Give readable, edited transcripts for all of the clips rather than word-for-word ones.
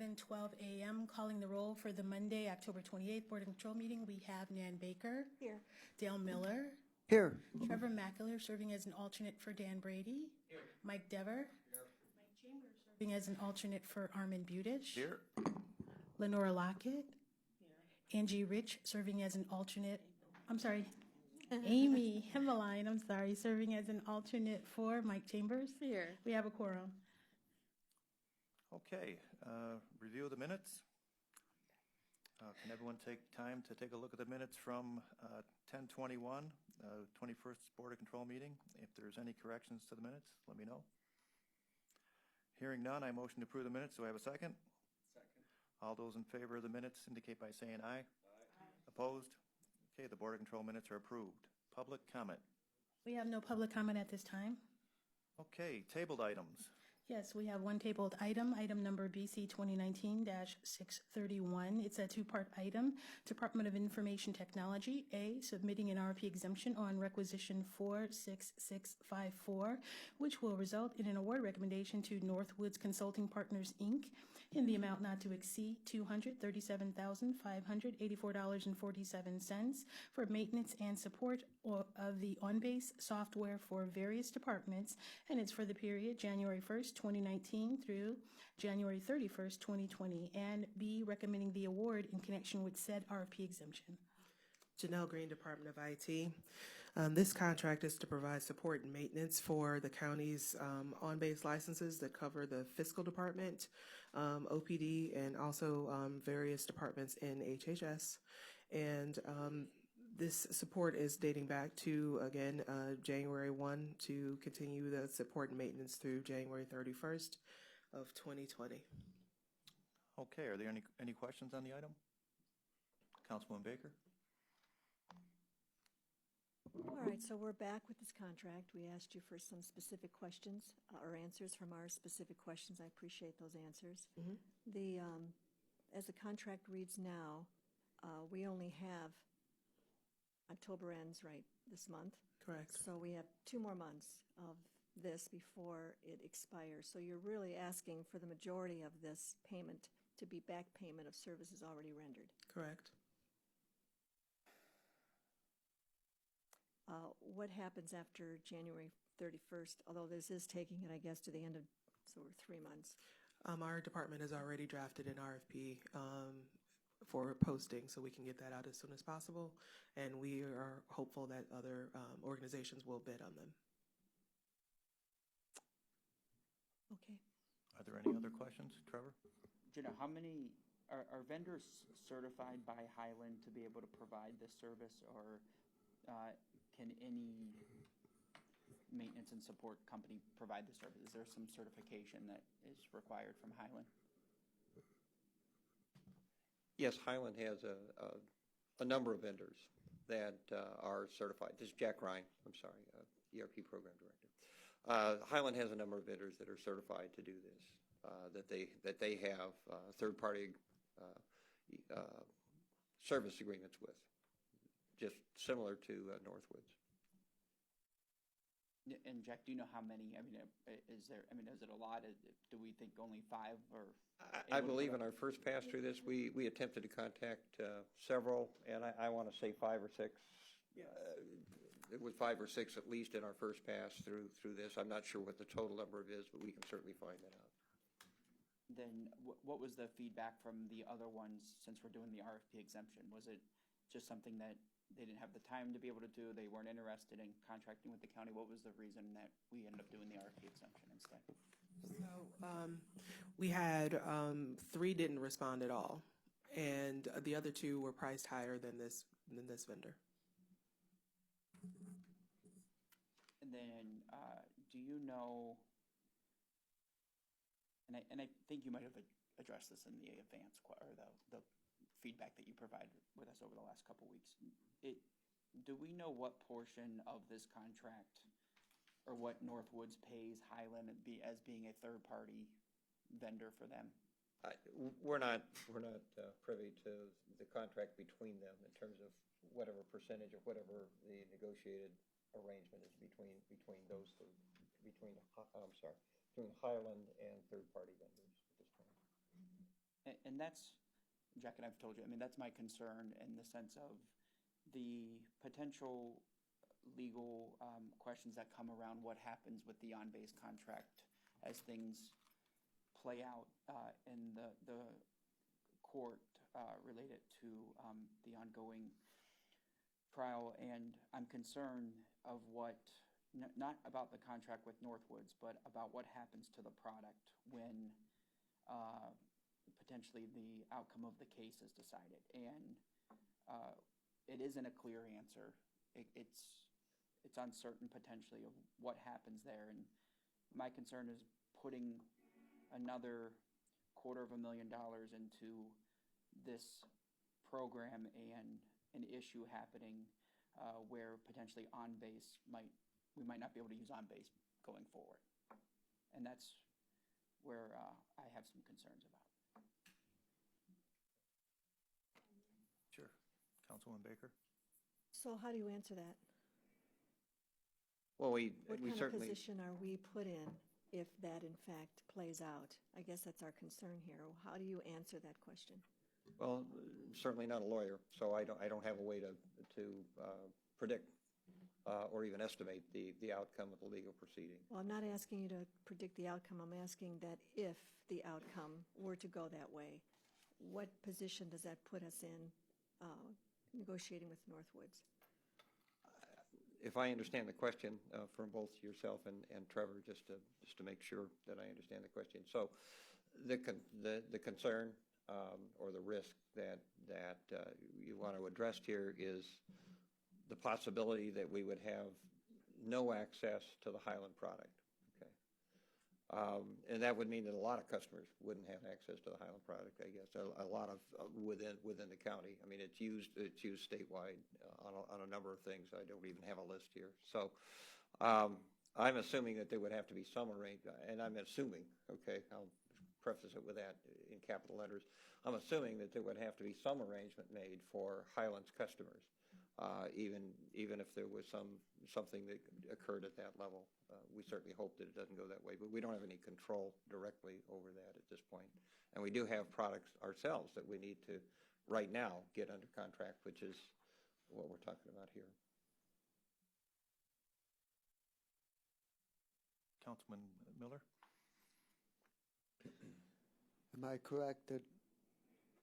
11:12 a.m. Calling the roll for the Monday, October 28th Board of Control meeting. We have Nan Baker. Here. Dale Miller. Here. Trevor McAleer serving as an alternate for Dan Brady. Here. Mike Dever. Here. Mike Chambers serving as an alternate for Armin Budish. Here. Lenora Lockett. Here. Angie Rich serving as an alternate. Amy Hemmeline, serving as an alternate for Mike Chambers. Here. We have a quorum. Okay, review of the minutes. Can everyone take time to take a look at the minutes from 10/21, 21st Board of Control meeting? If there's any corrections to the minutes, let me know. Hearing none, I motion to approve the minutes. Do I have a second? Second. All those in favor of the minutes indicate by saying aye. Aye. Opposed? Okay, the Board of Control minutes are approved. Public comment. We have no public comment at this time. Okay, tabled items. Yes, we have one tabled item number BC 2019-631. It's a two-part item. Department of Information Technology, A, submitting an RFP exemption on requisition 46654, which will result in an award recommendation to Northwoods Consulting Partners, Inc., in the amount not to exceed $237,584.47 for maintenance and support of the on-base software for various departments, and it's for the period January 1st, 2019 through January 31st, 2020, and B, recommending the award in connection with said RFP exemption. Janelle Green, Department of IT. This contract is to provide support and maintenance for the county's on-base licenses that cover the fiscal department, OPD, and also various departments in HHS. And this support is dating back to, again, January 1 to continue the support and maintenance through January 31st of 2020. Okay, are there any questions on the item? Councilwoman Baker? All right, so we're back with this contract. We asked you for some specific questions or answers from our specific questions. I appreciate those answers. Mm-hmm. As the contract reads now, we only have October ends right this month. Correct. So we have 2 more months of this before it expires. So you're really asking for the majority of this payment to be back payment of services already rendered. Correct. What happens after January 31st? Although this is taking it, I guess, to the end of, so we're 3 months. Our department has already drafted an RFP for posting, so we can get that out as soon as possible, and we are hopeful that other organizations will bid on them. Okay. Are there any other questions? Trevor? Jenna, how many are vendors certified by Highland to be able to provide this service, or can any maintenance and support company provide the service? Is there some certification that is required from Highland? Yes, Highland has a number of vendors that are certified. This is Jack Ryan, I'm sorry, ERP Program Director. Highland has a number of vendors that are certified to do this, that they have third-party service agreements with, just similar to Northwoods. And Jack, do you know how many? I mean, is it a lot? Do we think only 5 or? I believe in our first pass through this, we attempted to contact several, and I want to say 5 or 6. Yeah. It was 5 or 6 at least in our first pass through this. I'm not sure what the total number is, but we can certainly find that out. Then what was the feedback from the other ones since we're doing the RFP exemption? Was it just something that they didn't have the time to be able to do? They weren't interested in contracting with the county? What was the reason that we ended up doing the RFP exemption instead? So we had 3 didn't respond at all, and the other 2 were priced higher than this vendor. And then, do you know? And I think you might have addressed this in the advance or the feedback that you provided with us over the last couple of weeks. Do we know what portion of this contract or what Northwoods pays Highland as being a third-party vendor for them? We're not privy to the contract between them in terms of whatever percentage or whatever the negotiated arrangement is between those two, between Highland and third-party vendors at this point. And that's, Jack and I've told you, I mean, that's my concern in the sense of the potential legal questions that come around what happens with the on-base contract as things play out in the court related to the ongoing trial. And I'm concerned of what, not about the contract with Northwoods, but about what happens to the product when potentially the outcome of the case is decided. And it isn't a clear answer. It's uncertain potentially of what happens there. And my concern is putting another $250,000 into this program and an issue happening where potentially we might not be able to use on-base going forward. And that's where I have some concerns about. Sure. Councilwoman Baker? So how do you answer that? Well, we What kind of certainly, position are we put in if that in fact plays out? I guess that's our concern here. How do you answer that question? well, certainly not a lawyer, so I don't have a way to predict or even estimate the outcome of the legal proceeding. Well, I'm not asking you to predict the outcome. I'm asking that if the outcome were to go that way, what position does that put us in negotiating with Northwoods? If I understand the question from both yourself and Trevor, just to make sure that I understand the question. So the concern or the risk that you want to address here is the possibility that we would have no access to the Highland product. Okay, and that would mean that a lot of customers wouldn't have access to the Highland product. I guess a lot of within the county. I mean, it's used statewide on a number of things. I don't even have a list here. So I'm assuming that there would have to be some arrangement, and I'm assuming. Okay, I'll preface it with that in capital letters. I'm assuming that there would have to be some arrangement made for Highland's customers. Even if there was something that occurred at that level. We certainly hope that it doesn't go that way, but we don't have any control directly over that at this point. And we do have products ourselves that we need to, right now, get under contract, which is what we're talking about here. Councilman Miller? Am I correct that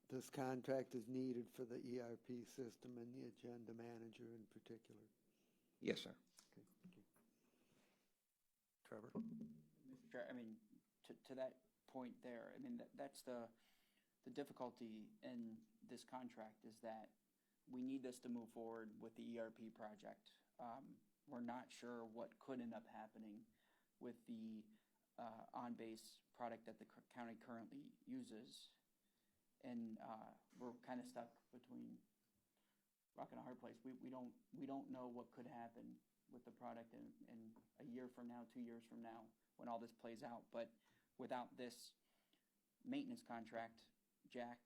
this contract is needed for the ERP system and the agenda manager in particular? Yes, sir. Okay, thank you. Trevor? Mr. Chair, I mean, to that point there, I mean, that's the difficulty in this contract is that we need this to move forward with the ERP project. We're not sure what could end up happening with the on-base product that the county currently uses. And we're kind of stuck between rock and a hard place. We don't know what could happen with the product in a year from now, 2 years from now, when all this plays out. But without this maintenance contract, Jack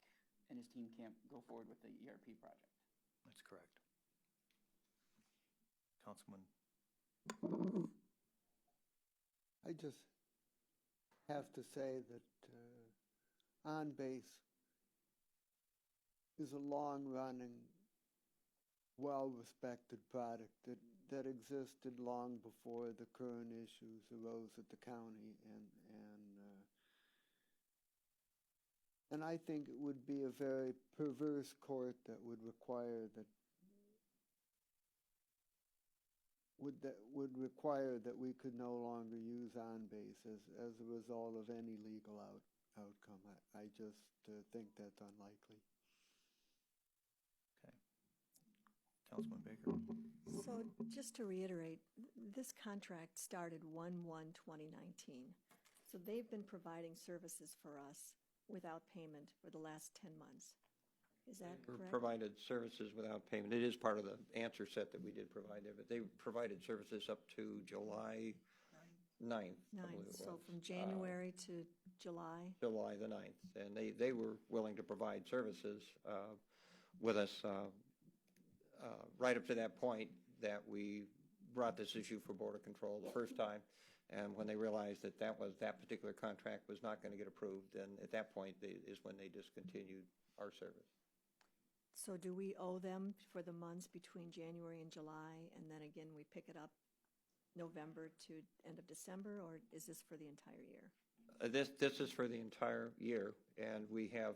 and his team can't go forward with the ERP project. That's correct. Councilman? I just have to say that on-base is a long-running, well-respected product that existed long before the current issues arose at the county, and I think it would be a very perverse court that would require that we could no longer use on-base as a result of any legal outcome. I just think that's unlikely. Councilman Baker? So just to reiterate, this contract started 1/1/2019. So they've been providing services for us without payment for the last 10 months. Is that correct? Provided services without payment. It is part of the answer set that we did provide there, but they provided services up to July 9th. I believe it So was. from January to July? July the 9th. And they were willing to provide services with us right up to that point that we brought this issue for Border Control the first time. And when they realized that that particular contract was not going to get approved, then at that point is when they discontinued our service. So do we owe them for the months between January and July, and then again we pick it up November to end of December, or is this for the entire year? This is for the entire year, and we have,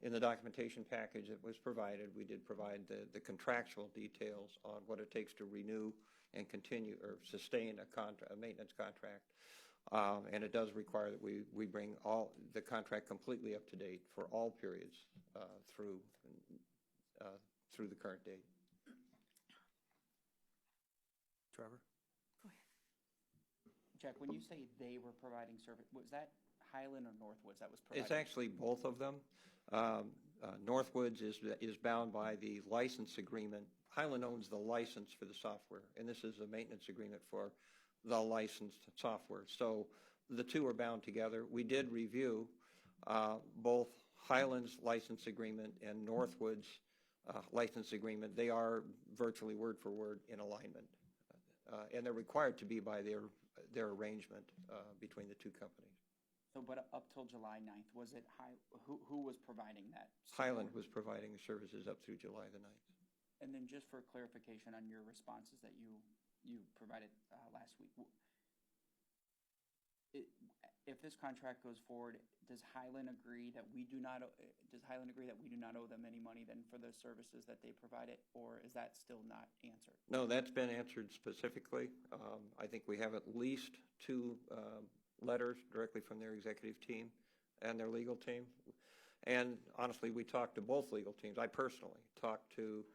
in the documentation package that was provided, we did provide the contractual details on what it takes to renew and continue or sustain a maintenance contract. And it does require that we bring the contract completely up to date for all periods through the current date. Trevor? Go ahead. Jack, when you say they were providing service, was that Highland or Northwoods that was providing? It's actually both of them. Northwoods is bound by the license agreement. Highland owns the license for the software, and this is a maintenance agreement for the licensed software. So the two are bound together. We did review both Highland's license agreement and Northwood's license agreement. They are virtually word for word in alignment, and they're required to be by their arrangement between the two companies. So, but up till July 9th, was it who was providing that support? Highland was providing the services up through July the 9th. And then just for clarification on your responses that you provided last week, if this contract goes forward, does Highland agree that we do not owe them any money then for the services that they provided, or is that still not answered? No, that's been answered specifically. I think we have at least two letters directly from their executive team and their legal team. And honestly, we talked to both legal teams. I personally talked to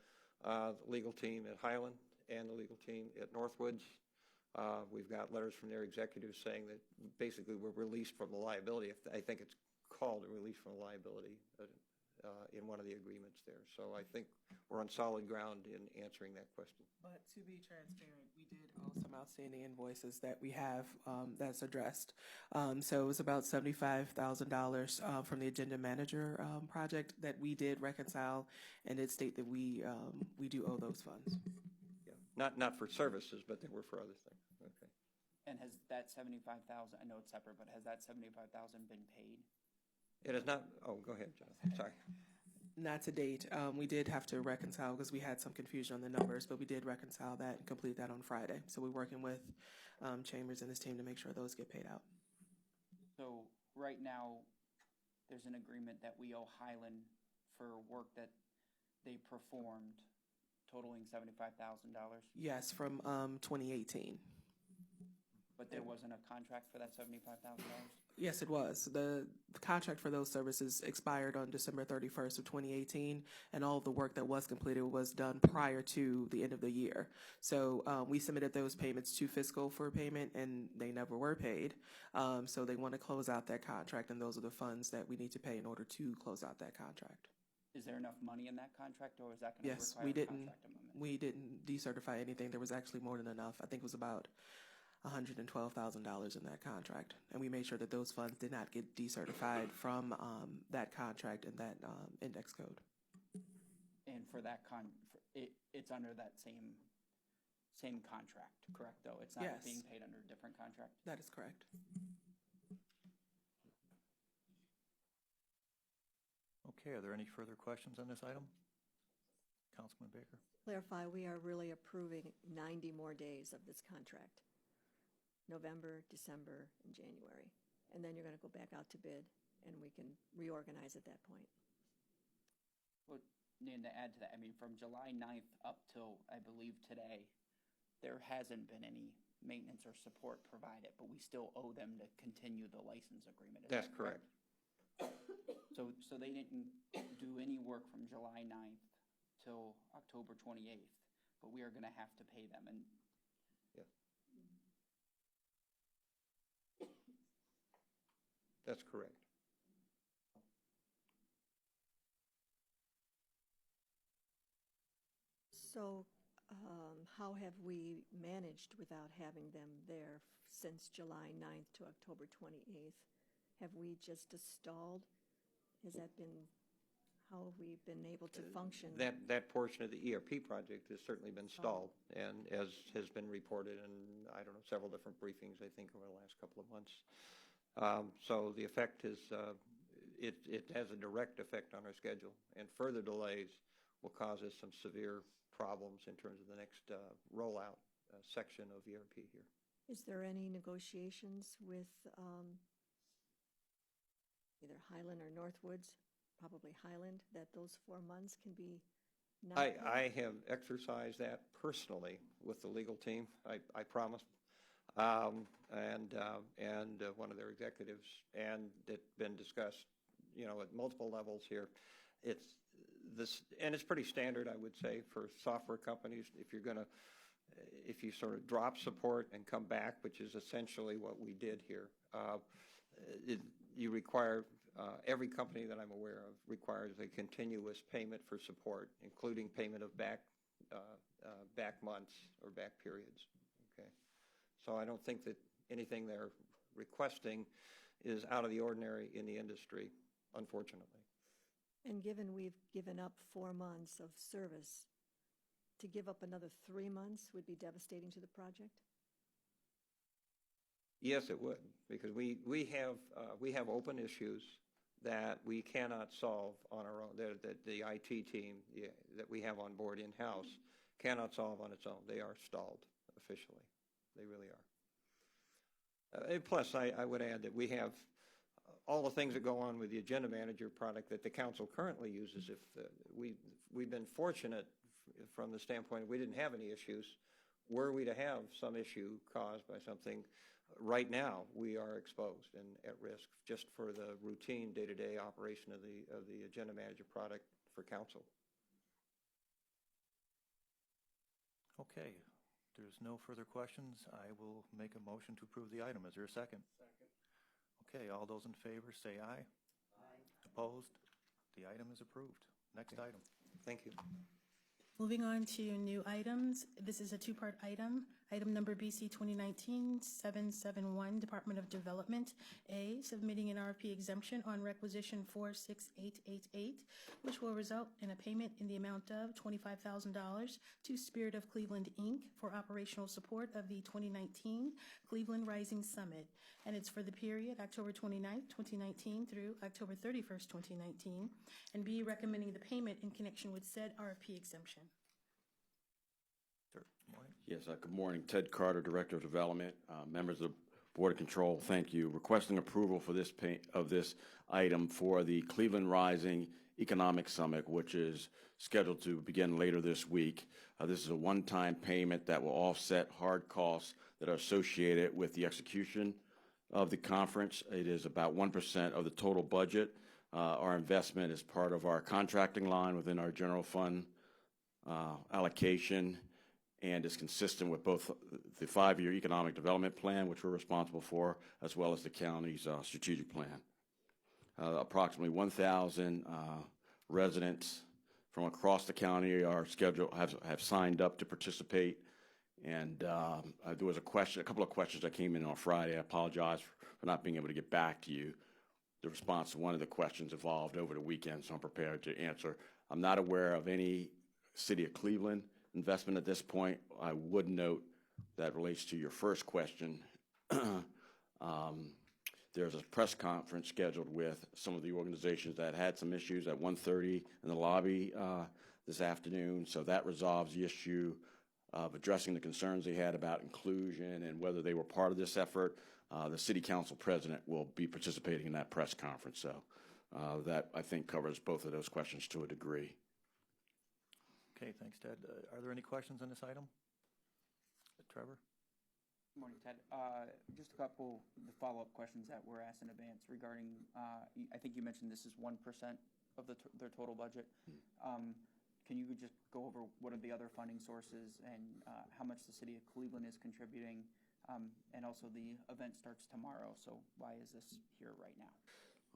the legal team at Highland and the legal team at Northwoods. We've got letters from their executives saying that basically we're released from the liability. I think it's called a release from liability in one of the agreements there. So I think we're on solid ground in answering that question. But to be transparent, we did owe some outstanding invoices that we have that's addressed. So it was about $75,000 from the agenda manager project that we did reconcile, and it state that we do owe those funds. Yeah, not for services, but they were for other things. Okay. And has that 75,000? I know it's separate, but has that 75,000 been paid? It is not. Oh, go ahead, Jonathan. Sorry. Not to date. We did have to reconcile because we had some confusion on the numbers, but we did reconcile that and complete that on Friday. So we're working with Chambers and his team to make sure those get paid out. So right now, there's an agreement that we owe Highland for work that they performed totaling $75,000. Yes, from 2018. But there wasn't a contract for that $75,000? Yes, it was. The contract for those services expired on December 31st of 2018, and all of the work that was completed was done prior to the end of the year. So we submitted those payments to fiscal for payment, and they never were paid. So they want to close out that contract, and those are the funds that we need to pay in order to close out that contract. Is there enough money in that contract, or is that going to require a contract amendment? We didn't decertify anything. There was actually more than enough. I think it was about $112,000 in that contract, and we made sure that those funds did not get decertified from that contract and that index code. And for that it's under that same contract, correct? Though it's not Yes. being paid under a different contract. That is correct. Okay, are there any further questions on this item? Councilman Baker? Clarify, we are really approving 90 more days of this contract. November, December, and January. And then you're going to go back out to bid, and we can reorganize at that point. Well, and to add to that, I mean, from July 9th up till, I believe, today, there hasn't been any maintenance or support provided, but we still owe them to continue the license agreement. Is That's that correct. So they didn't do any work from July 9th till October 28th, but we are going to have to pay them. And Yeah. That's correct. So how have we managed without having them there since July 9th to October 28th? Have we just stalled? Has that been, how have we been able to function? That portion of the ERP project has certainly been stalled, and as has been reported in, I don't know, several different briefings, I think, over the last couple of months. So the effect is, it has a direct effect on our schedule, and further delays will cause us some severe problems in terms of the next rollout section of ERP here. Is there any negotiations with either Highland or Northwoods, probably Highland, that those 4 monds can be not paid? I have exercised that personally with the legal team, I promise, and one of their executives, and it's been discussed, you know, at multiple levels here. It's this, and it's pretty standard, I would say, for software companies. If you sort of drop support and come back, which is essentially what we did here, you require, every company that I'm aware of requires a continuous payment for support, including payment of back months or back periods. Okay, so I don't think that anything they're requesting is out of the ordinary in the industry, unfortunately. And given we've given up 4 months of service, to give up another 3 months would be devastating to the project? Yes, it would, because we have open issues that we cannot solve on our own. That the IT team that we have on board in-house cannot solve on its own. They are stalled officially. They really are. And plus, I would add that we have all the things that go on with the Agenda Manager product that the council currently uses. If we've been fortunate from the standpoint we didn't have any issues. Were we to have some issue caused by something, right now we are exposed and at risk just for the routine day-to-day operation of the Agenda Manager product for council. Okay, if there's no further questions, I will make a motion to approve the item. Is there a second? Second. Okay, all those in favor say aye. Aye. Opposed? The item is approved. Next item. Thank you. Moving on to new items. This is a two-part item. Item number BC 2019-771, Department of Development. A, submitting an RFP exemption on requisition 46888, which will result in a payment in the amount of $25,000 to Spirit of Cleveland, Inc. for operational support of the 2019 Cleveland Rising Summit. And it's for the period October 29th, 2019 through October 31st, 2019. And B, recommending the payment in connection with said RFP exemption. Sir, good morning. Yes, good morning. Ted Carter, Director of Development. Members of the Board of Control, thank you. Requesting approval for this item for the Cleveland Rising Economic Summit, which is scheduled to begin later this week. This is a one-time payment that will offset hard costs that are associated with the execution of the conference. It is about 1% of the total budget. Our investment is part of our contracting line within our general fund allocation, and is consistent with both the 5-year economic development plan, which we're responsible for, as well as the county's strategic plan. Approximately 1,000 residents from across the county are scheduled, have signed up to participate. And there was a couple of questions that came in on Friday. I apologize for not being able to get back to you. The response to one of the questions evolved over the weekend, so I'm prepared to answer. I'm not aware of any City of Cleveland investment at this point. I would note that relates to your first question. There's a press conference scheduled with some of the organizations that had some issues at 1:30 in the lobby this afternoon. So that resolves the issue of addressing the concerns they had about inclusion and whether they were part of this effort. The City Council President will be participating in that press conference. So that, I think, covers both of those questions to a degree. Okay, thanks, Ted. Are there any questions on this item? Trevor? Good morning, Ted. Just a couple of follow-up questions that were asked in advance regarding, I think you mentioned this is 1% of their total budget. Can you just go over what are the other funding sources and how much the City of Cleveland is contributing? And also the event starts tomorrow, so why is this here right now?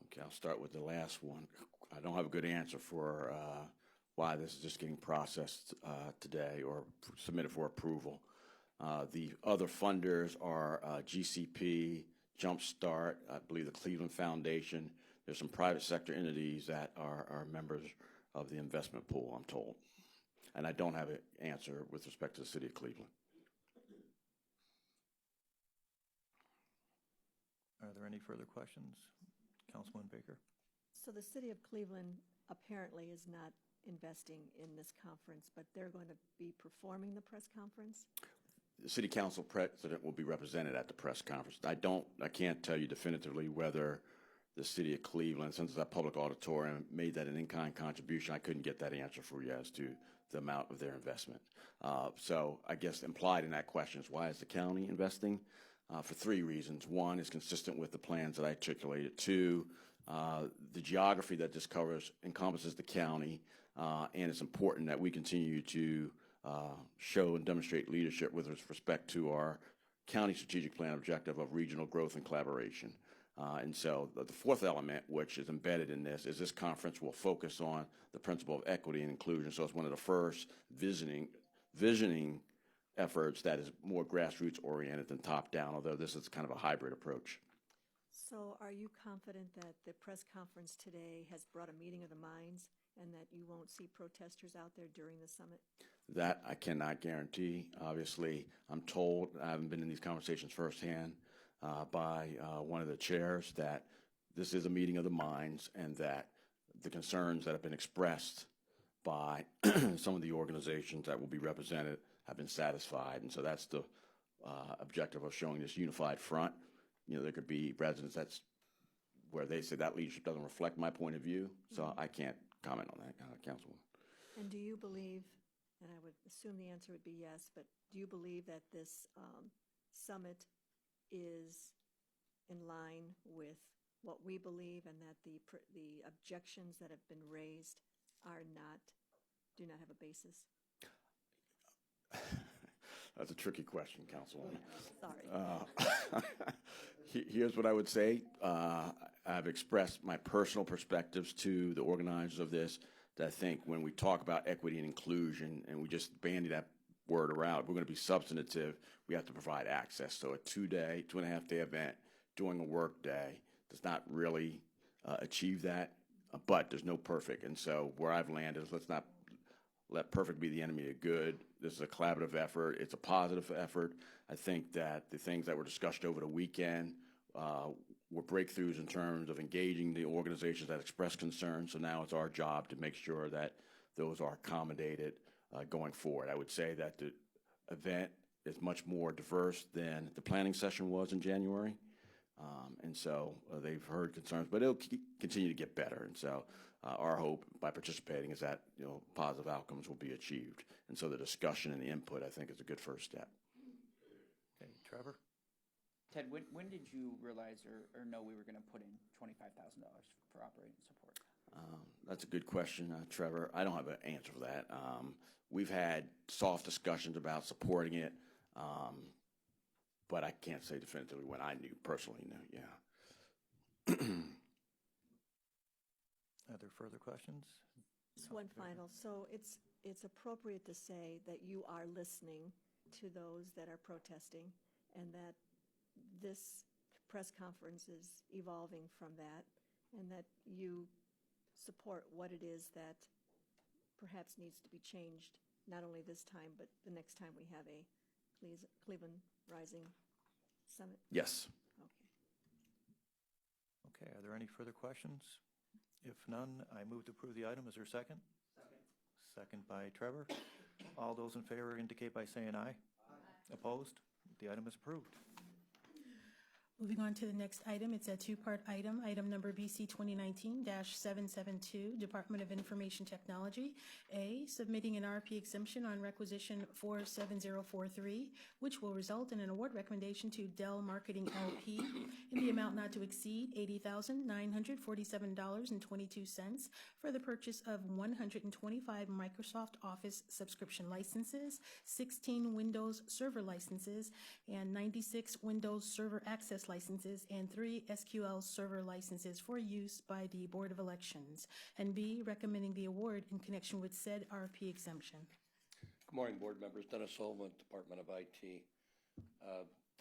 Okay, I'll start with the last one. I don't have a good answer for why this is just getting processed today or submitted for approval. The other funders are GCP, Jumpstart, I believe the Cleveland Foundation. there's some private sector entities that are members of the investment pool, I'm told. And I don't have an answer with respect to the city of Cleveland. Are there any further questions? Councilman Baker? So the city of Cleveland apparently is not investing in this conference, but they're going to be performing the press conference? The city council president will be represented at the press conference. I can't tell you definitively whether the city of Cleveland, since that public auditorium, made that an in-kind contribution. I couldn't get that answer for you as to the amount of their investment. So I guess implied in that question is, why is the county investing? For three reasons. One, is consistent with the plans that I articulated. Two, the geography that this covers encompasses the county, and it's important that we continue to show and demonstrate leadership with respect to our county strategic plan objective of regional growth and collaboration. And so the fourth element, which is embedded in this conference will focus on the principle of equity and inclusion. So it's one of the first visioning efforts that is more grassroots oriented than top down, although this is kind of a hybrid approach. So are you confident that the press conference today has brought a meeting of the minds and that you won't see protesters out there during the summit? That I cannot guarantee. Obviously, I'm told, I haven't been in these conversations firsthand, by one of the chairs, that this is a meeting of the minds and that the concerns that have been expressed by some of the organizations that will be represented have been satisfied. And so that's the objective of showing this unified front. You know, there could be residents that's where they say that leadership doesn't reflect my point of view, so I can't comment on that, Councilwoman. And do you believe, and I would assume the answer would be yes, but do you believe that this summit is in line with what we believe, and that the objections that have been raised do not have a basis? That's a tricky question, Councilwoman. Sorry. Here's what I would say. I've expressed my personal perspectives to the organizers of this, that I think when we talk about equity and inclusion and we just bandy that word around, we're going to be substantive. We have to provide access. So a 2.5-day event during a work day does not really achieve that, but there's no perfect. And so where I've landed is, let's not let perfect be the enemy of good. This is a collaborative effort. It's a positive effort. I think that the things that were discussed over the weekend were breakthroughs in terms of engaging the organizations that express concern. So now it's our job to make sure that those are accommodated going forward. I would say that the event is much more diverse than the planning session was in January. And so they've heard concerns, but it'll continue to get better. And so our hope by participating is that, you know, positive outcomes will be achieved. And so the discussion and the input, I think, is a good first step. Okay, Trevor? Ted, when did you realize or know we were going to put in $25,000 for operating support? That's a good question, Trevor. I don't have an answer for that. We've had soft discussions about supporting it, but I can't say definitively when I personally knew, yeah. Are there further questions? Just one final. So it's appropriate to say that you are listening to those that are protesting, and that this press conference is evolving from that, and that you support what it is that perhaps needs to be changed, not only this time, but the next time we have a Cleveland Rising Summit? Yes. Okay, are there any further questions? If none, I move to approve the item. Is there a second? Second by Trevor. All those in favor indicate by saying aye. Opposed? The item is approved. Moving on to the next item, it's a two-part item. Item number BC 2019-772, Department of Information Technology. A, submitting an RFP exemption on requisition 47043, which will result in an award recommendation to Dell Marketing LP in the amount not to exceed $80,947.22 for the purchase of 125 Microsoft Office subscription licenses, 16 Windows Server licenses, and 96 Windows Server Access licenses, and 3 SQL Server licenses for use by the Board of Elections. And B, recommending the award in connection with said RFP exemption. Good morning, board members. Dennis Sullivan, Department of IT.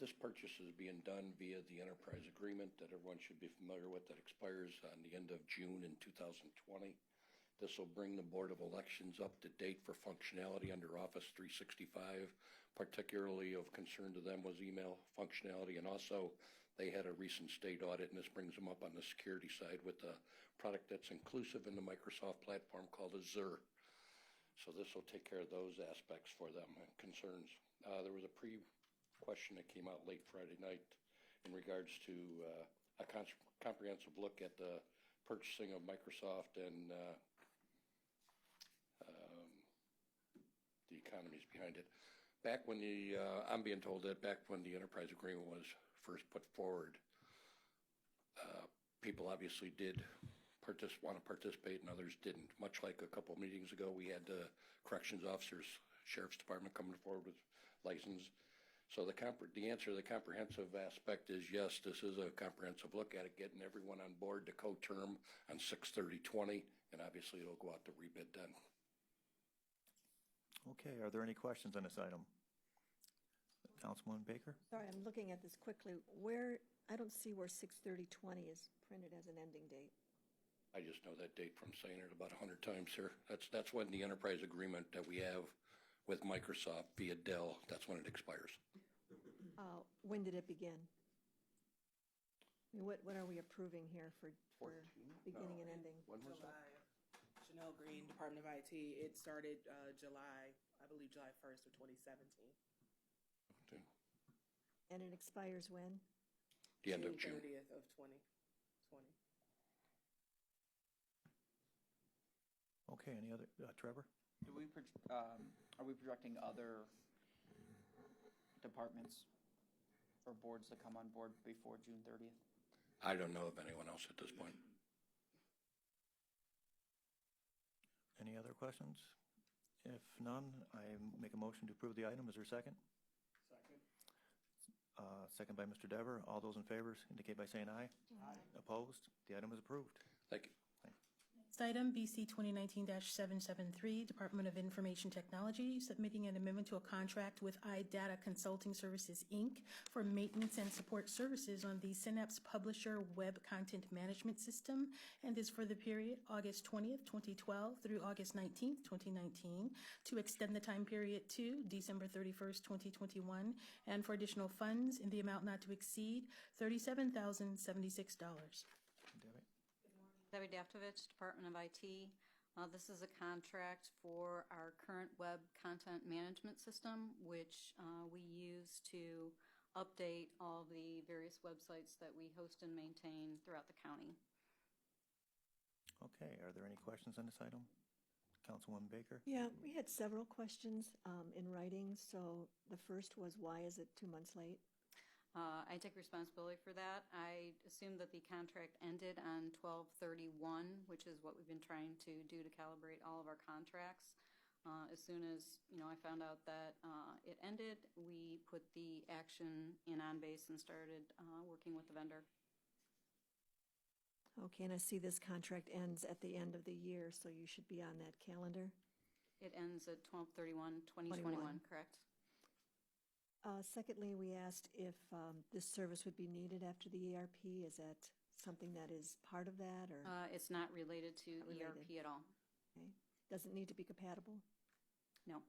This purchase is being done via the enterprise agreement that everyone should be familiar with that expires on the end of June in 2020. This will bring the Board of Elections up to date for functionality under Office 365. Particularly of concern to them was email functionality, and also they had a recent state audit, and this brings them up on the security side with a product that's inclusive in the Microsoft platform called Azure. So this will take care of those aspects for them and concerns. There was a question that came out late Friday night in regards to a comprehensive look at the purchasing of Microsoft and the economies behind it. Back when I'm being told that back when the enterprise agreement was first put forward, people obviously did want to participate and others didn't. Much like a couple meetings ago, we had corrections officers, sheriff's department coming forward with license. So the answer to the comprehensive aspect is yes, this is a comprehensive look at it, getting everyone on board to co-term on 6/30/20, and obviously it'll go out to rebid then. Okay, are there any questions on this item? Councilwoman Baker? Sorry, I'm looking at this quickly. I don't see where 6/30/20 is printed as an ending date. I just know that date from saying it about 100 times here. That's when the enterprise agreement that we have with Microsoft via Dell, that's when it expires. When did it begin? I mean, what are we approving here for beginning and ending? When was that? July. Chanel Green, Department of IT. It started July 1st of 2017. Okay. And it expires when? The end of June. 30th of 2020. Okay, any other, Trevor? Are we projecting other departments or boards to come on board before June 30th? I don't know of anyone else at this point. Any other questions? If none, I make a motion to approve the item. Is there a second? Second. Second by Mr. Dever. All those in favor indicate by saying aye. Aye. Opposed? The item is approved. Thank you. Next item, BC 2019-773, Department of Information Technology, submitting an amendment to a contract with iData Consulting Services, Inc. for maintenance and support services on the Synapse Publisher Web Content Management System, and is for the period August 20th, 2012 through August 19th, 2019, to extend the time period to December 31st, 2021, and for additional funds in the amount not to exceed $37,076. Debbie Daftovich, Department of IT. This is a contract for our current web content management system, which we use to update all the various websites that we host and maintain throughout the county. Okay, are there any questions on this item? Councilwoman Baker? Yeah, we had several questions in writing. So the first was, why is it 2 months late? I take responsibility for that. I assume that the contract ended on 12/31, which is what we've been trying to do to calibrate all of our contracts. As soon as I found out that it ended, we put the action in OnBase and started working with the vendor. Okay, and I see this contract ends at the end of the year, so you should be on that calendar. It ends at 12/31/2021, correct? Secondly, we asked if this service would be needed after the ERP. Is that something that is part of that, or It's not related to Not related. ERP at all. okay. Does it need to be compatible? No.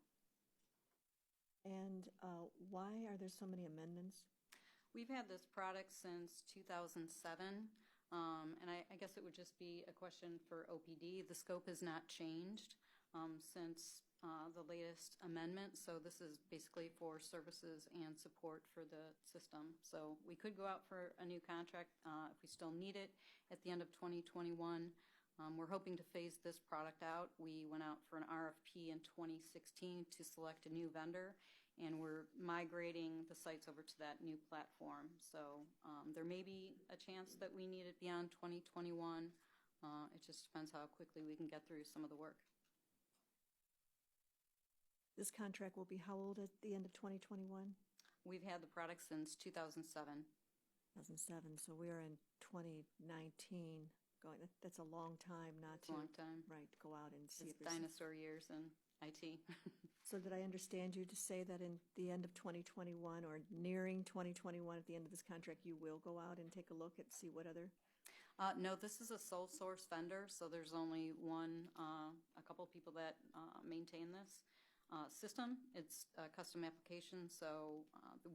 And why are there so many amendments? We've had this product since 2007, and I guess it would just be a question for OPD. The scope has not changed since the latest amendment, so this is basically for services and support for the system. So we could go out for a new contract if we still need it at the end of 2021. We're hoping to phase this product out. We went out for an RFP in 2016 to select a new vendor, and we're migrating the sites over to that new platform. So there may be a chance that we need it beyond 2021. It just depends how quickly we can get through some of the work. This contract will be how old at the end of 2021? We've had the product since 2007. 2007, so we're in 2019. That's a long time not It's to a long time. right go out and see It's if there's dinosaur years, and IT. So did I understand you to say that in the end of 2021 or nearing 2021, at the end of this contract, you will go out and take a look and see what other? No, this is a sole source vendor, so there's only a couple people that maintain this system. It's a custom application, so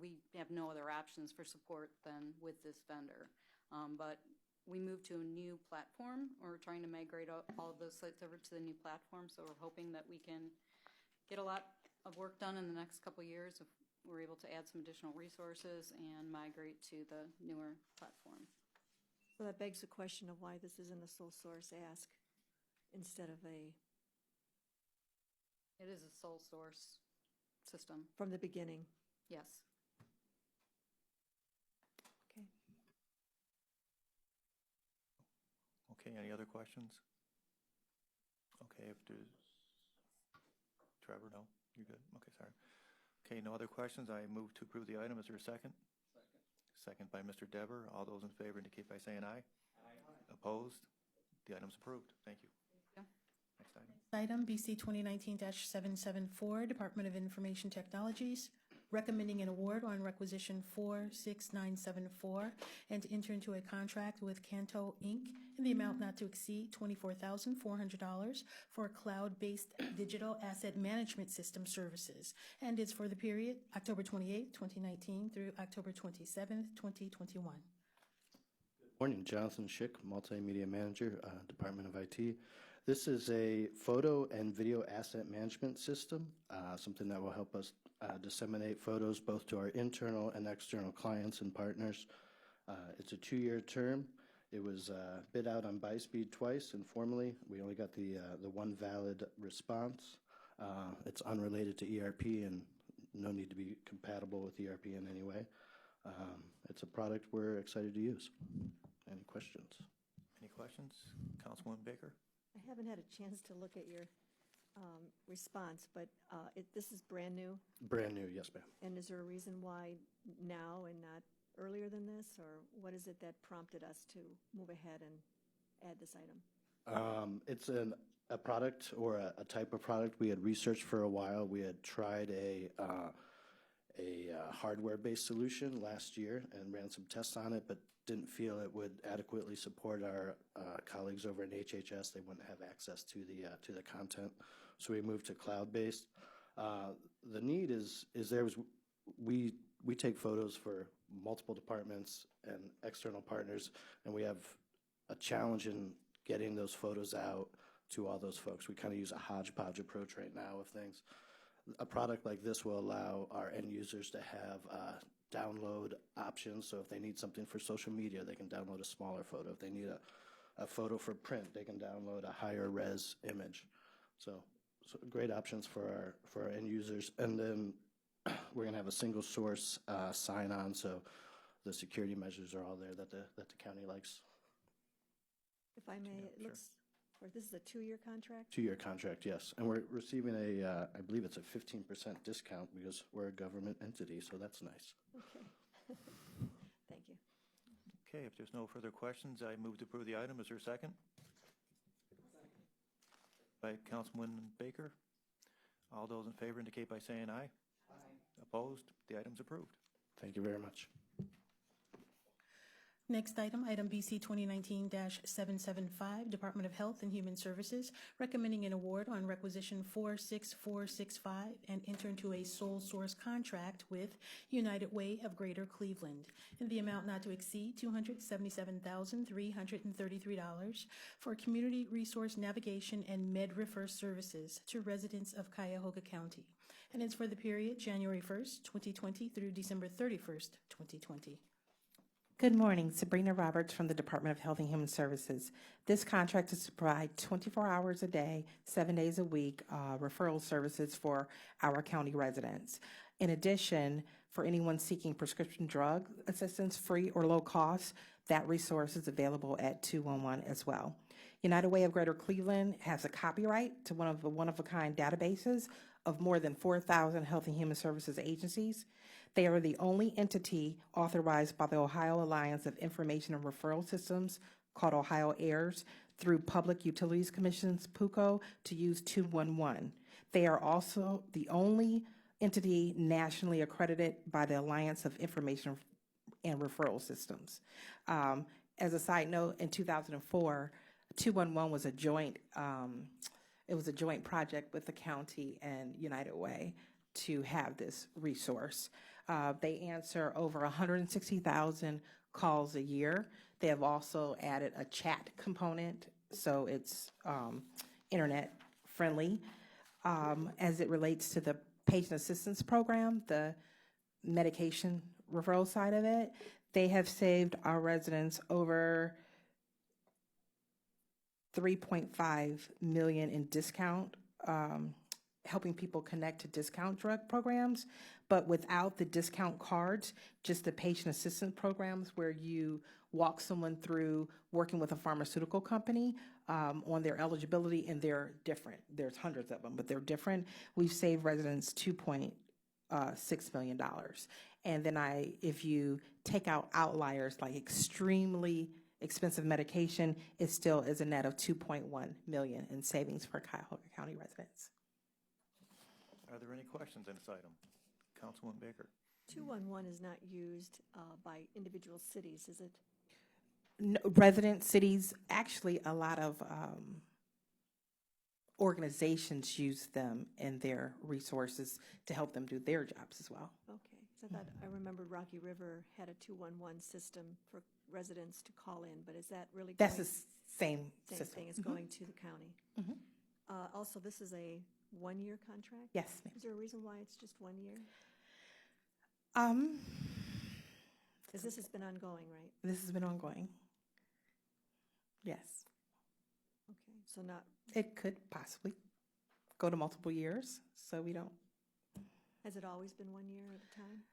we have no other options for support than with this vendor. But we moved to a new platform. We're trying to migrate all of those sites over to the new platform, so we're hoping that we can get a lot of work done in the next couple of years if we're able to add some additional resources and migrate to the newer platform. So that begs the question of why this isn't a sole source ask instead of a, It is a sole source system, from the beginning. yes. Okay. Okay, any other questions? Okay, if there's, Trevor, no? You're good? Okay, sorry. Okay, no other questions. I move to approve the item. Is there a second? Second by Mr. Dever. All those in favor indicate by saying aye. Aye. Opposed? The item's approved. Thank you. Next item. Item BC 2019-774, Department of Information Technologies, recommending an award on requisition 46974 and to enter into a contract with Canto Inc. in the amount not to exceed $24,400 for cloud-based digital asset management system services. And it's for the period October 28, 2019 through October 27, 2021. Morning, Jonathan Schick, Multimedia Manager, Department of IT. This is a photo and video asset management system, something that will help us disseminate photos both to our internal and external clients and partners. It's a 2-year term. It was bid out on BuySpeed twice informally. We only got the one valid response. It's unrelated to ERP and no need to be compatible with ERP in any way. It's a product we're excited to use. Any questions? Any questions? Councilwoman Baker? I haven't had a chance to look at your response, but this is brand new. Brand new, yes, ma'am. And is there a reason why now and not earlier than this, or what is it that prompted us to move ahead and add this item? It's a product or a type of product we had researched for a while. We had tried a hardware-based solution last year and ran some tests on it, but didn't feel it would adequately support our colleagues over in HHS. They wouldn't have access to the content, so we moved to cloud-based. The need is there was we take photos for multiple departments and external partners, and we have a challenge in getting those photos out to all those folks. We kind of use a hodgepodge approach right now of things. A product like this will allow our end users to have download options. So if they need something for social media, they can download a smaller photo. If they need a photo for print, they can download a higher res image. So great options for our end users. And then we're going to have a single source sign-on, so the security measures are all there that the county likes. If I may, it looks, or this is a 2-year contract? 2-year contract, yes. And we're receiving I believe it's a 15% discount because we're a government entity, so that's nice. Okay. Thank you. Okay, if there's no further questions, I move to approve the item. Is there a second? By Councilwoman Baker. All those in favor indicate by saying aye. Aye. Opposed? The item's approved. Thank you very much. Next item, item BC 2019-775, Department of Health and Human Services, recommending an award on requisition 46465 and enter into a sole source contract with United Way of Greater Cleveland in the amount not to exceed $277,333 for community resource navigation and med-refer services to residents of Cuyahoga County. And it's for the period January 1st, 2020 through December 31st, 2020. Good morning, Sabrina Roberts from the Department of Health and Human Services. This contract is to provide 24 hours a day, 7 days a week, referral services for our county residents. In addition, for anyone seeking prescription drug assistance, free or low cost, that resource is available at 211 as well. United Way of Greater Cleveland has a copyright to one of the one-of-a-kind databases of more than 4,000 health and human services agencies. They are the only entity authorized by the Ohio Alliance of Information and Referral Systems, called Ohio AIRS, through Public Utilities Commission's PUCO, to use 211. They are also the only entity nationally accredited by the Alliance of Information and Referral Systems. As a side note, in 2004, 211 was a joint, it was a joint project with the county and United Way to have this resource. They answer over 160,000 calls a year. They have also added a chat component, so it's internet friendly. As it relates to the patient assistance program, the medication referral side of it, they have saved our residents over $3.5 million in discount, helping people connect to discount drug programs. But without the discount cards, just the patient assistance programs where you walk someone through working with a pharmaceutical company on their eligibility, and they're different. There's hundreds of them, but they're different. We've saved residents $2.6 million. And then if you take out outliers like extremely expensive medication, it still is a net of $2.1 million in savings for Cuyahoga County residents. Are there any questions on this item? Councilwoman Baker. 211 is not used by individual cities, is it? No, resident cities, actually a lot of organizations use them in their resources to help them do their jobs as well. Okay, so I remembered Rocky River had a 211 system for residents to call in, but is that really That's going, the same system. thing is going to the county? Also, this is a one-year contract? Yes, ma'am. Is there a reason why it's just 1 year? Because this has been ongoing, right? This has been ongoing. Yes. Okay, so not, It could possibly go to multiple years, so we don't. has it always been 1 year at a time?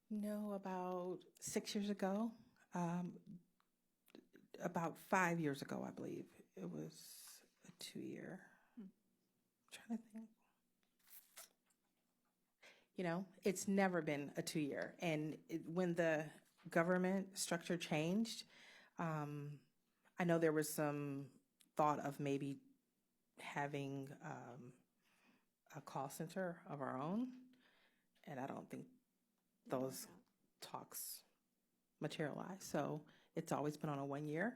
No, about 6 years ago, about 5 years ago, I believe, it was a 2-year. Trying to think. You know, it's never been a 2-year. And when the government structure changed, I know there was some thought of maybe having a call center of our own, and I don't think those talks materialize. So it's always been on a 1 year.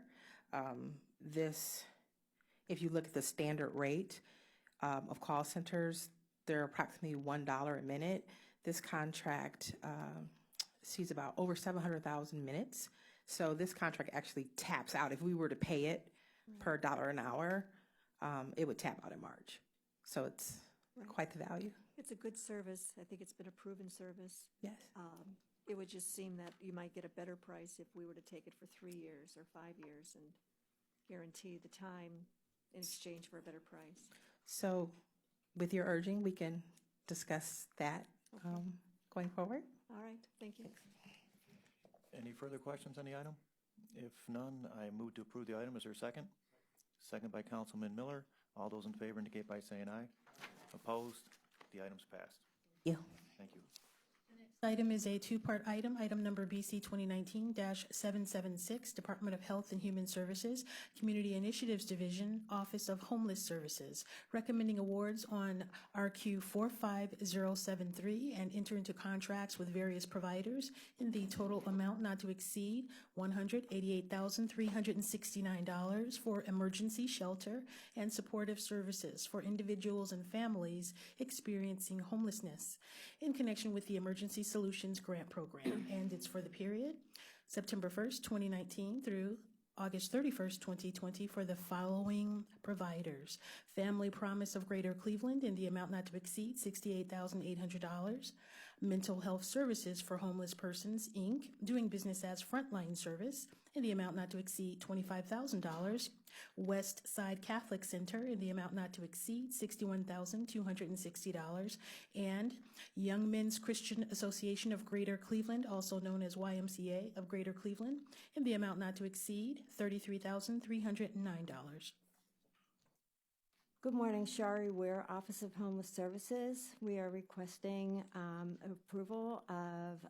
If you look at the standard rate of call centers, they're approximately $1 a minute. This contract sees about over 700,000 minutes. So this contract actually taps out. If we were to pay it per dollar an hour, it would tap out in March. So it's quite the value. It's a good service. I think it's been a proven service. Yes. It would just seem that you might get a better price if we were to take it for 3 years or 5 years and guarantee the time in exchange for a better price. So with your urging, we can discuss that going forward. All right, thank you. Any further questions on the item? If none, I move to approve the item. Is there a second? Second by Councilman Miller. All those in favor indicate by saying aye. Opposed? The item's passed. Yeah. Thank you. This item is a two-part item. Item number BC 2019-776, Department of Health and Human Services, Community Initiatives Division, Office of Homeless Services, recommending awards on RQ 45073 and enter into contracts with various providers in the total amount not to exceed $188,369 for emergency shelter and supportive services for individuals and families experiencing homelessness in connection with the Emergency Solutions Grant Program, and it's for the period September 1st, 2019 through August 31st, 2020 for the following providers: Family Promise of Greater Cleveland in the amount not to exceed $68,800, Mental Health Services for Homeless Persons, Inc., doing business as Frontline Service in the amount not to exceed $25,000, West Side Catholic Center in the amount not to exceed $61,260, and Young Men's Christian Association of Greater Cleveland, also known as YMCA of Greater Cleveland, in the amount not to exceed $33,309. Good morning, Shari Ware, Office of Homeless Services. We are requesting approval of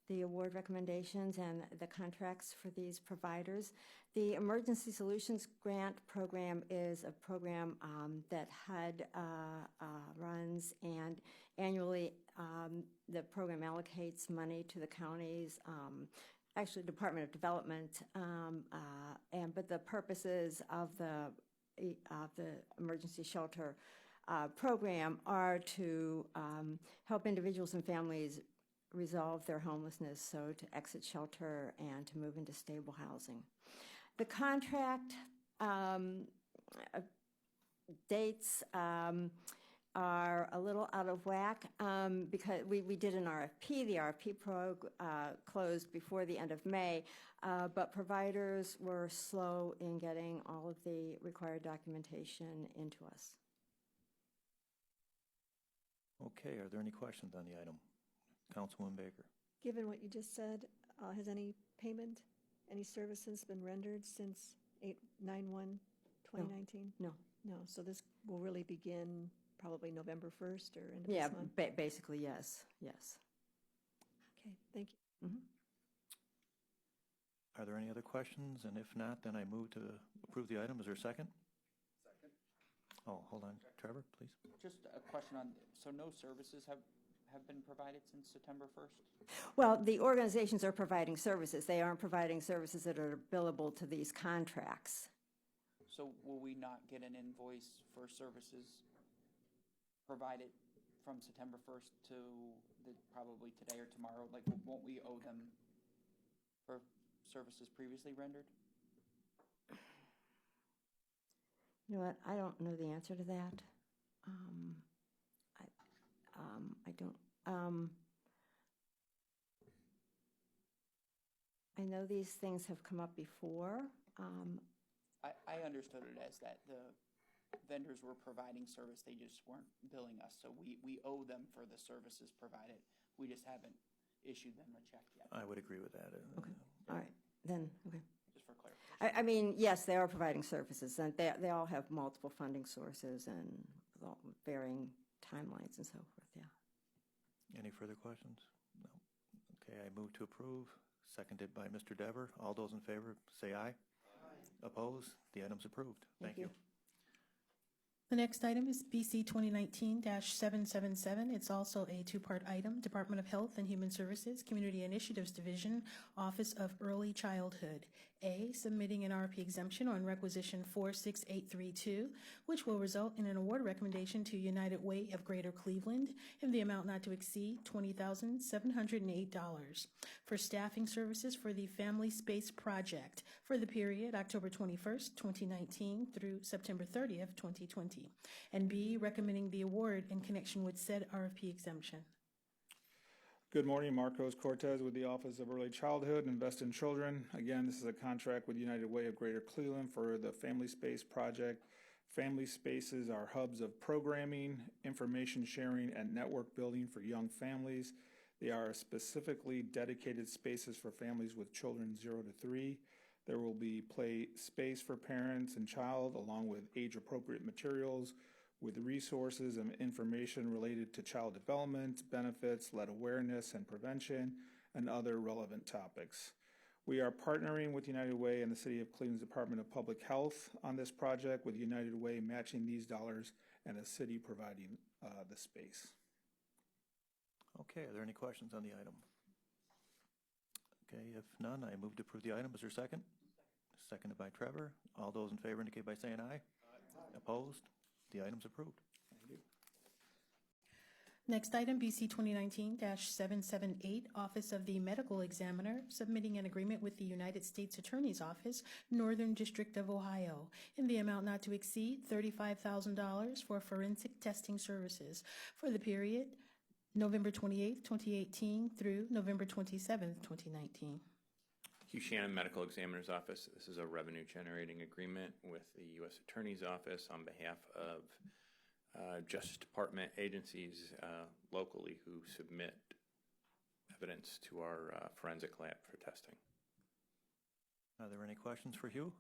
the award recommendations and the contracts for these providers. The Emergency Solutions Grant Program is a program that HUD runs, and annually the program allocates money to the counties, actually Department of Development, but the purposes of the emergency shelter program are to help individuals and families resolve their homelessness, so to exit shelter and to move into stable housing. The contract dates are a little out of whack because we did an RFP. The RFP closed before the end of May, but providers were slow in getting all of the required documentation into us. Okay, are there any questions on the item? Councilwoman Baker. Given what you just said, has any payment, any services been rendered since 9/1/2019? No. No, so this will really begin probably November 1st or end of this month? Yeah, basically, yes. Okay, thank you. Mm-hmm. Are there any other questions? And if not, then I move to approve the item. Is there a second? Second. Oh, hold on. Trevor, please. Just a question on, so no services have been provided since September 1st? Well, the organizations are providing services. They aren't providing services that are billable to these contracts. So will we not get an invoice for services provided from September 1st to probably today or tomorrow? Like, won't we owe them for services previously rendered? You know what? I don't know the answer to that. I don't. I know these things have come up before. I understood it as that the vendors were providing service, they just weren't billing us. So we owe them for the services provided. We just haven't issued them a check yet. I would agree with that. Okay. All right. Then, okay. Just for clarification. I mean, yes, they are providing services, and they all have multiple funding sources and varying timelines and so forth, yeah. Any further questions? No. Okay, I move to approve, seconded by Mr. Dever. All those in favor, say aye. Aye. Opposed? The item's approved. Thank you. The next item is BC 2019-777. It's also a two-part item. Department of Health and Human Services, Community Initiatives Division, Office of Early Childhood. A, submitting an RFP exemption on requisition 46832, which will result in an award recommendation to United Way of Greater Cleveland in the amount not to exceed $20,708 for staffing services for the Family Space Project for the period October 21st, 2019 through September 30th, 2020. And B, recommending the award in connection with said RFP exemption. Good morning, Marcos Cortez with the Office of Early Childhood and Invest in Children. Again, this is a contract with United Way of Greater Cleveland for the Family Space Project. Family spaces are hubs of programming, information sharing, and network building for young families. They are specifically dedicated spaces for families with children 0 to 3. There will be play space for parents and child, along with age-appropriate materials, with resources and information related to child development, benefits, lead awareness and prevention, and other relevant topics. We are partnering with United Way and the City of Cleveland's Department of Public Health on this project, with United Way matching these dollars and the city providing the space. Okay, are there any questions on the item? Okay, if none, I move to approve the item. Is there a second? Seconded by Trevor. All those in favor indicate by saying aye. Aye. Opposed? The item's approved. Thank you. Next item, BC 2019-778, Office of the Medical Examiner, submitting an agreement with the United States Attorney's Office, Northern District of Ohio, in the amount not to exceed $35,000 for forensic testing services for the period November 28th, 2018 through November 27th, 2019. Hugh Shannon, Medical Examiner's Office. This is a revenue-generating agreement with the U.S. Attorney's Office on behalf of Justice Department agencies locally who submit evidence to our forensic lab for testing. Are there any questions for Hugh?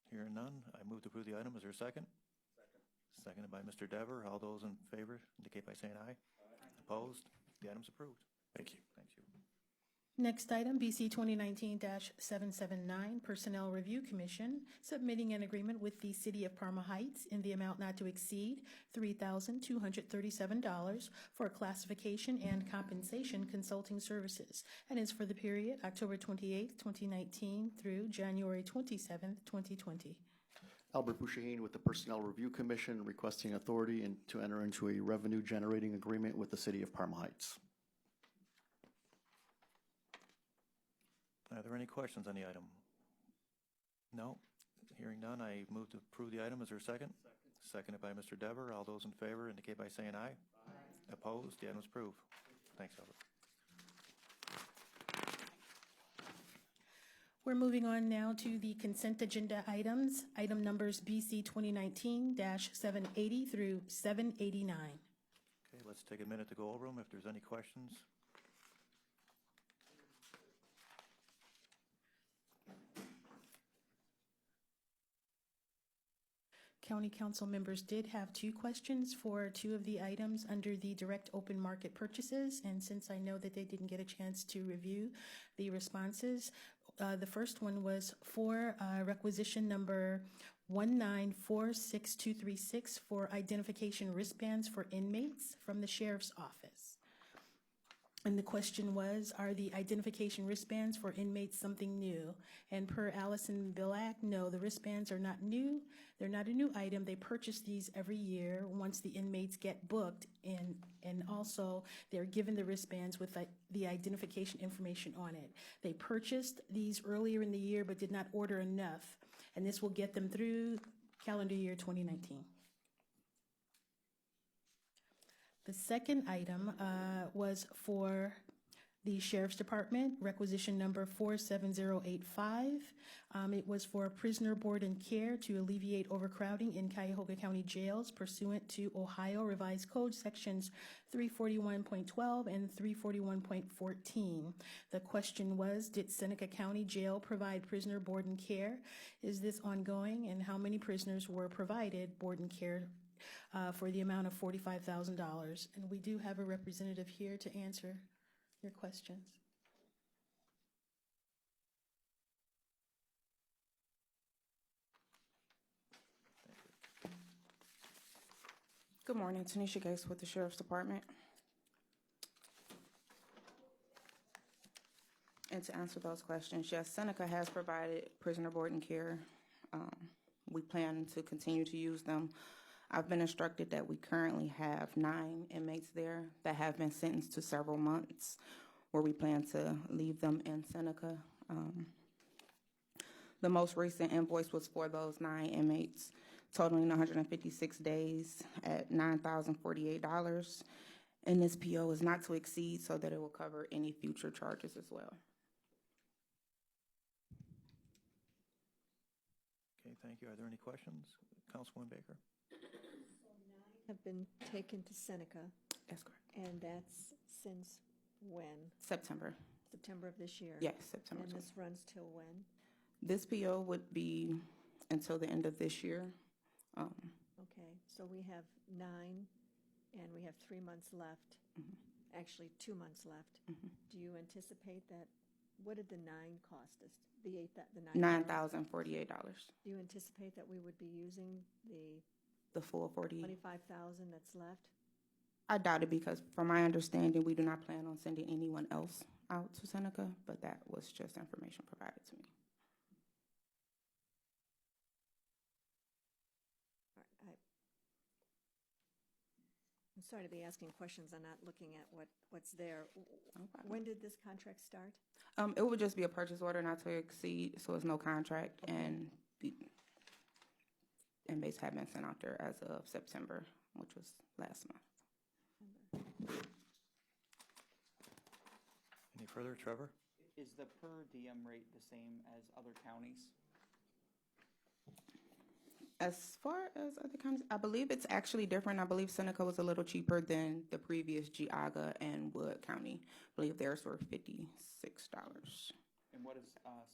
Hearing none, I move to approve the item. Is there a second? Second. Seconded by Mr. Dever. All those in favor indicate by saying aye. Aye. Opposed? The item's approved. Thank you. Thank you. Next item, BC 2019-779, Personnel Review Commission, submitting an agreement with the City of Parma Heights in the amount not to exceed $3,237 for classification and compensation consulting services, and is for the period October 28th, 2019 through January 27th, 2020. Albert Bouchahine with the Personnel Review Commission, requesting authority to enter into a revenue-generating agreement with the City of Parma Heights. Are there any questions on the item? No? Hearing none, I move to approve the item. Is there a second? Seconded by Mr. Dever. All those in favor indicate by saying aye. Aye. Opposed? The item is approved. Thanks, Albert. We're moving on now to the consent agenda items. Item numbers BC 2019-780 through 789. Okay, let's take a minute to go over them if there's any questions. County Council members did have 2 questions for 2 of the items under the direct open market purchases, and since I know that they didn't get a chance to review the responses, the first one was for requisition number 1946236 for identification wristbands for inmates from the Sheriff's Office. And the question was, are the identification wristbands for inmates something new? And per Allison Villac, no, the wristbands are not new. They're not a new item. They purchase these every year once the inmates get booked, and also they're given the wristbands with the identification information on it. They purchased these earlier in the year but did not order enough, and this will get them through calendar year 2019. The second item was for the Sheriff's Department, requisition number 47085. It was for prisoner board and care to alleviate overcrowding in Cuyahoga County jails pursuant to Ohio Revised Code sections 341.12 and 341.14. The question was, did Seneca County Jail provide prisoner board and care? Is this ongoing, and how many prisoners were provided board and care for the amount of $45,000? And we do have a representative here to answer your questions. Good morning, Tanisha Gates with the Sheriff's Department. And to answer those questions, yes, Seneca has provided prisoner board and care. We plan to continue to use them. I've been instructed that we currently have 9 inmates there that have been sentenced to several months, where we plan to leave them in Seneca. The most recent invoice was for those 9 inmates, totaling 156 days at $9,048. And this PO is not to exceed, so that it will cover any future charges as well. Okay, thank you. Are there any questions? Councilwoman Baker? Have been taken to Seneca. That's correct. And that's since when? September. September of this year? Yes, September. And this runs till when? This PO would be until the end of this year. Okay, so we have 9, and we have 3 months left. Actually, 2 months left. Do you anticipate that? What did the 9 cost us? The $9,048. Do you anticipate that we would be using the full 25,000 that's left? I doubt it, because from my understanding, we do not plan on sending anyone else out to Seneca, but that was just information provided to me. I'm sorry to be asking questions. I'm not looking at what's there. When did this contract start? It would just be a purchase order not to exceed, so it's no contract, okay. And the inmates have been sent out there as of September, which was last month. Any further, Trevor? Is the per diem rate the same as other counties? As far as other counties, I believe it's actually different. I believe Seneca was a little cheaper than the previous Geauga and Wood County. I believe theirs were $56. And what is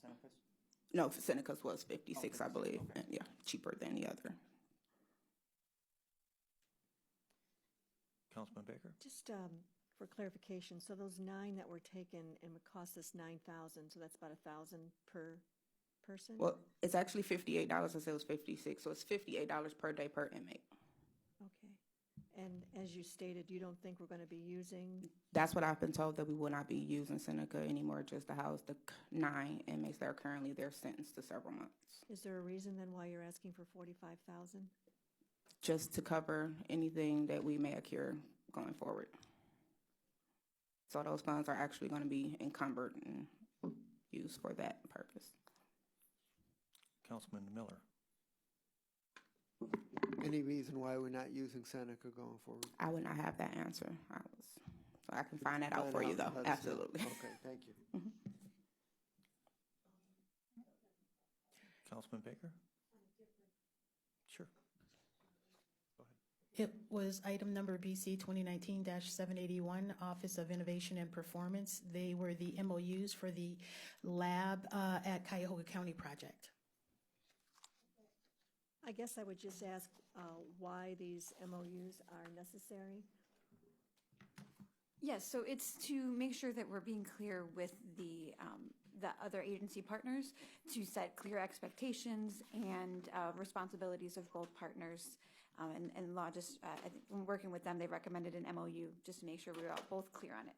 Seneca's? No, Seneca's was 56, I believe. Okay. And yeah, cheaper than the other. Councilman Baker? Just for clarification, so those 9 that were taken and would cost us 9,000, so that's about 1,000 per person? Well, it's actually $58. I said it was 56, so it's $58 per day per inmate. Okay. And as you stated, you don't think we're going to be using, That's what I've been told, that we will not be using Seneca anymore, just to house the 9 inmates that are currently there sentenced to several months. is there a reason then why you're asking for 45,000? Just to cover anything that we may occur going forward. So those funds are actually going to be encumbered and used for that purpose. Councilman Miller. Any reason why we're not using Seneca going forward? I would not have that answer. So I can find that out for you, though. Absolutely. Okay, thank you. Councilman Baker? Sure. It was item number BC 2019-781, Office of Innovation and Performance. They were the MOUs for the lab at Cuyahoga County project. I guess I would just ask why these MOUs are necessary. Yes, so it's to make sure that we're being clear with the other agency partners to set clear expectations and responsibilities of both partners. And law just, I think when working with them, they recommended an MOU just to make sure we were all both clear on it.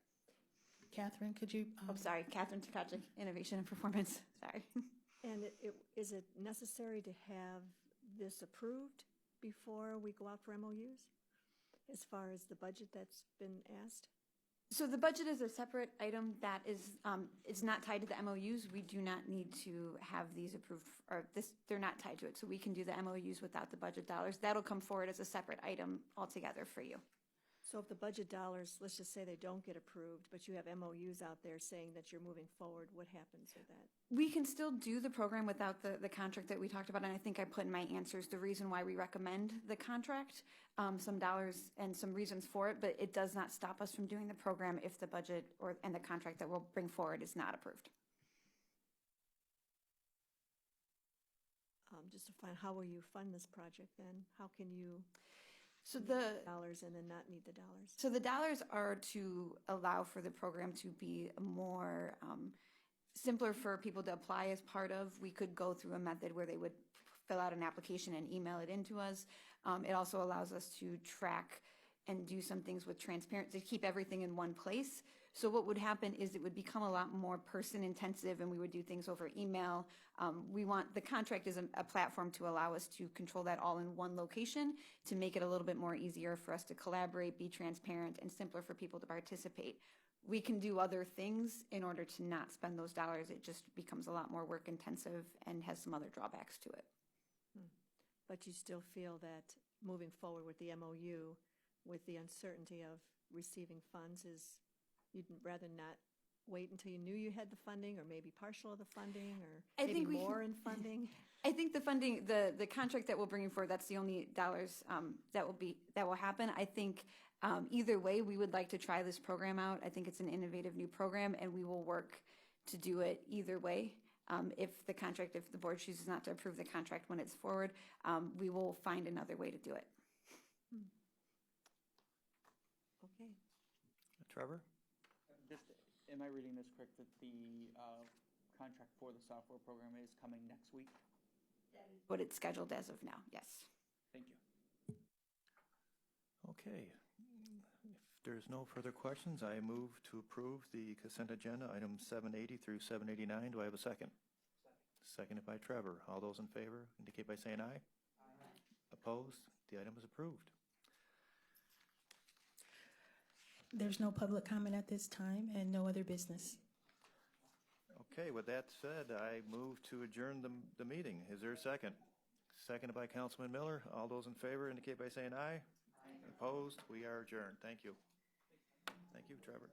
Catherine, could you? Oh, sorry, Catherine Tkachuk, Innovation and Performance, sorry. And is it necessary to have this approved before we go out for MOUs, as far as the budget that's been asked? So the budget is a separate item that is, it's not tied to the MOUs. We do not need to have these approved, or they're not tied to it. So we can do the MOUs without the budget dollars. That'll come forward as a separate item altogether for you. So if the budget dollars, let's just say they don't get approved, but you have MOUs out there saying that you're moving forward, what happens with that? We can still do the program without the contract that we talked about, and I think I put in my answers the reason why we recommend the contract, some dollars and some reasons for it, but it does not stop us from doing the program if the budget and the contract that we'll bring forward is not approved. Just to find, how will you fund this project then? How can you So need the dollars and then not need the dollars? So the dollars are to allow for the program to be more simpler for people to apply as part of. We could go through a method where they would fill out an application and email it into us. It also allows us to track and do some things with transparency to keep everything in one place. So what would happen is it would become a lot more person intensive, and we would do things over email. We want the contract is a platform to allow us to control that all in one location to make it a little bit more easier for us to collaborate, be transparent, and simpler for people to participate. We can do other things in order to not spend those dollars. It just becomes a lot more work intensive and has some other drawbacks to it. But you still feel that moving forward with the MOU, with the uncertainty of receiving funds, is you'd rather not wait until you knew you had the funding, or maybe partial of the funding, or maybe more in funding? I think the funding, the contract that we'll bring forward, that's the only dollars that will happen. I think either way, we would like to try this program out. I think it's an innovative new program, and we will work to do it either way. If the board chooses not to approve the contract when it's forward, we will find another way to do it. Okay. Trevor? Just, am I reading this correct, that the contract for the software program is coming next week? But it's scheduled as of now, yes. Thank you. Okay. If there's no further questions, I move to approve the consent agenda, items 780 through 789. Do I have a second? Seconded by Trevor. All those in favor indicate by saying aye. Aye. Opposed? The item is approved. There's no public comment at this time and no other business. Okay, with that said, I move to adjourn the meeting. Is there a second? Seconded by Councilman Miller. All those in favor indicate by saying aye. Aye. Opposed? We are adjourned. Thank you. Thank you, Trevor.